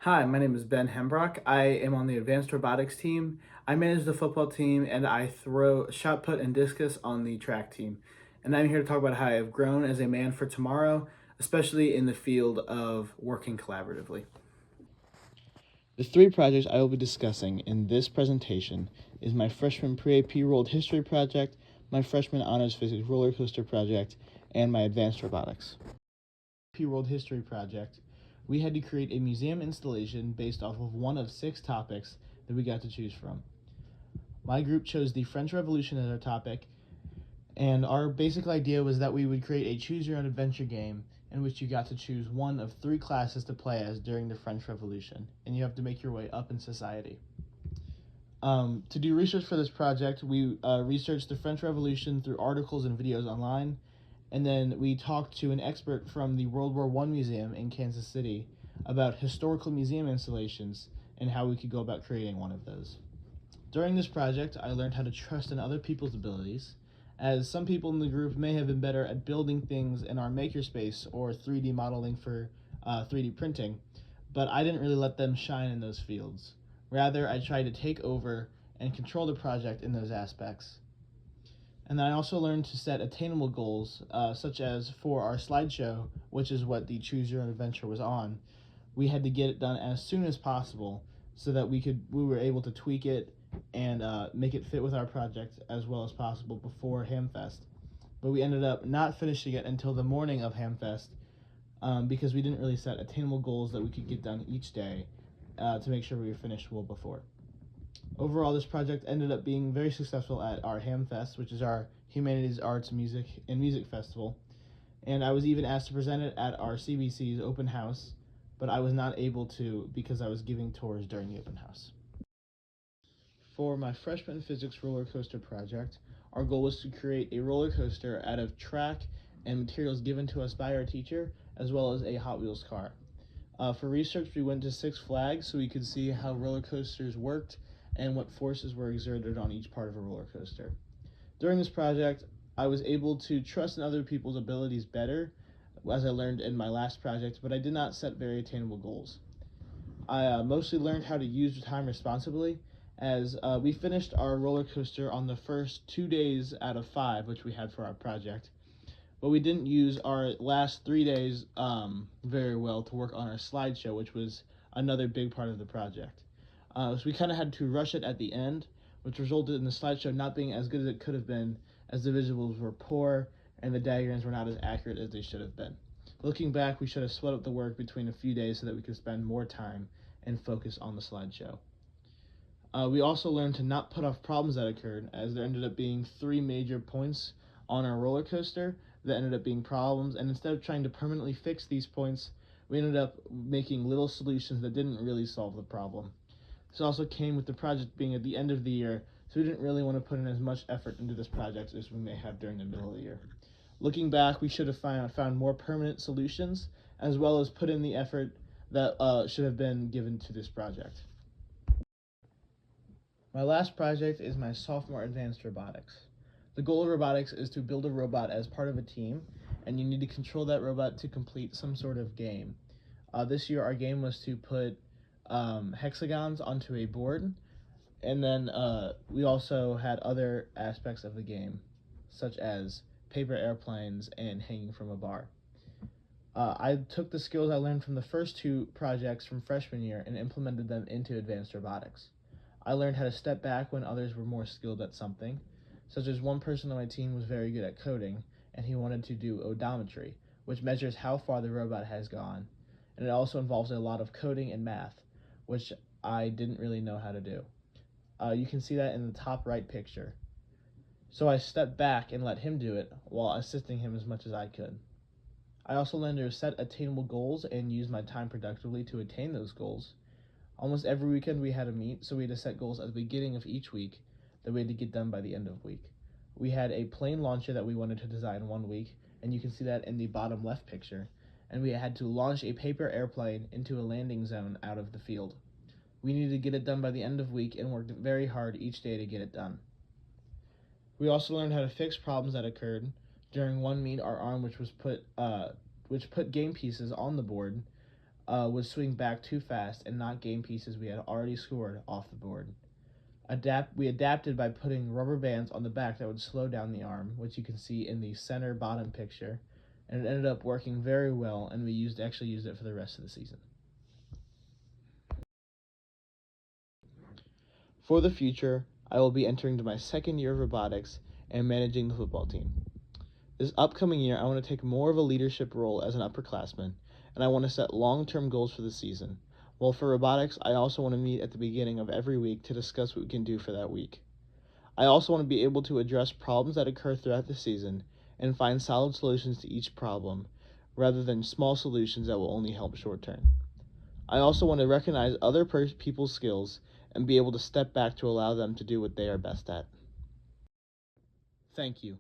Hi, my name is Ben Hembrock. I am on the advanced robotics team. I manage the football team and I throw shot put and discus on the track team. And I'm here to talk about how I have grown as a man for tomorrow, especially in the field of working collaboratively. The three projects I will be discussing in this presentation is my freshman pre-AP World History project, my freshman Honors Physics roller coaster project, and my advanced robotics. AP World History project, we had to create a museum installation based off of one of 6 topics that we got to choose from. My group chose the French Revolution as our topic, and our basic idea was that we would create a choose your own adventure game in which you got to choose one of 3 classes to play as during the French Revolution, and you have to make your way up in society. To do research for this project, we researched the French Revolution through articles and videos online, and then we talked to an expert from the World War I Museum in Kansas City about historical museum installations and how we could go about creating one of those. During this project, I learned how to trust in other people's abilities, as some people in the group may have been better at building things in our makerspace or 3D modeling for 3D printing, but I didn't really let them shine in those fields. Rather, I tried to take over and control the project in those aspects. And then I also learned to set attainable goals, such as for our slideshow, which is what the Choose Your Own Adventure was on. We had to get it done as soon as possible so that we were able to tweak it and make it fit with our project as well as possible before Hamfest. But we ended up not finishing it until the morning of Hamfest because we didn't really set attainable goals that we could get done each day to make sure we were finished well before. Overall, this project ended up being very successful at our Hamfest, which is our Humanities, Arts, Music Festival, and I was even asked to present it at our CBC's open house, but I was not able to because I was giving tours during the open house. For my freshman physics roller coaster project, our goal was to create a roller coaster out of track and materials given to us by our teacher, as well as a Hot Wheels car. For research, we went to Six Flags so we could see how roller coasters worked and what forces were exerted on each part of a roller coaster. During this project, I was able to trust in other people's abilities better, as I learned in my last project, but I did not set very attainable goals. I mostly learned how to use time responsibly, as we finished our roller coaster on the first 2 days out of 5, which we had for our project, but we didn't use our last 3 days very well to work on our slideshow, which was another big part of the project. So we kind of had to rush it at the end, which resulted in the slideshow not being as good as it could have been, as the visuals were poor and the diagrams were not as accurate as they should have been. Looking back, we should have split up the work between a few days so that we could spend more time and focus on the slideshow. We also learned to not put off problems that occurred, as there ended up being 3 major points on our roller coaster that ended up being problems, and instead of trying to permanently fix these points, we ended up making little solutions that didn't really solve the problem. This also came with the project being at the end of the year, so we didn't really want to put in as much effort into this project as we may have during the middle of the year. Looking back, we should have found more permanent solutions, as well as put in the effort that should have been given to this project. My last project is my sophomore advanced robotics. The goal of robotics is to build a robot as part of a team, and you need to control that robot to complete some sort of game. This year, our game was to put hexagons onto a board, and then we also had other aspects of the game, such as paper airplanes and hanging from a bar. I took the skills I learned from the first 2 projects from freshman year and implemented them into advanced robotics. I learned how to step back when others were more skilled at something, such as one person on my team was very good at coding, and he wanted to do odometry, which measures how far the robot has gone, and it also involves a lot of coding and math, which I didn't really know how to do. You can see that in the top right picture. So I stepped back and let him do it while assisting him as much as I could. I also learned to set attainable goals and use my time productively to attain those goals. Almost every weekend we had a meet, so we had to set goals at the beginning of each week that we had to get done by the end of the week. We had a plane launcher that we wanted to design one week, and you can see that in the bottom left picture, and we had to launch a paper airplane into a landing zone out of the field. We needed to get it done by the end of the week and worked very hard each day to get it done. We also learned how to fix problems that occurred. During one meet, our arm, which put game pieces on the board, would swing back too fast and not gain pieces we had already scored off the board. We adapted by putting rubber bands on the back that would slow down the arm, which you can see in the center bottom picture, and it ended up working very well, and we actually used it for the rest of the season. For the future, I will be entering into my second year of robotics and managing the football team. This upcoming year, I want to take more of a leadership role as an upperclassman, and I want to set long-term goals for the season. While for robotics, I also want to meet at the beginning of every week to discuss what we can do for that week. I also want to be able to address problems that occur throughout the season and find solid solutions to each problem, rather than small solutions that will only help short term. I also want to recognize other people's skills and be able to step back to allow them to do what they are best at. Thank you.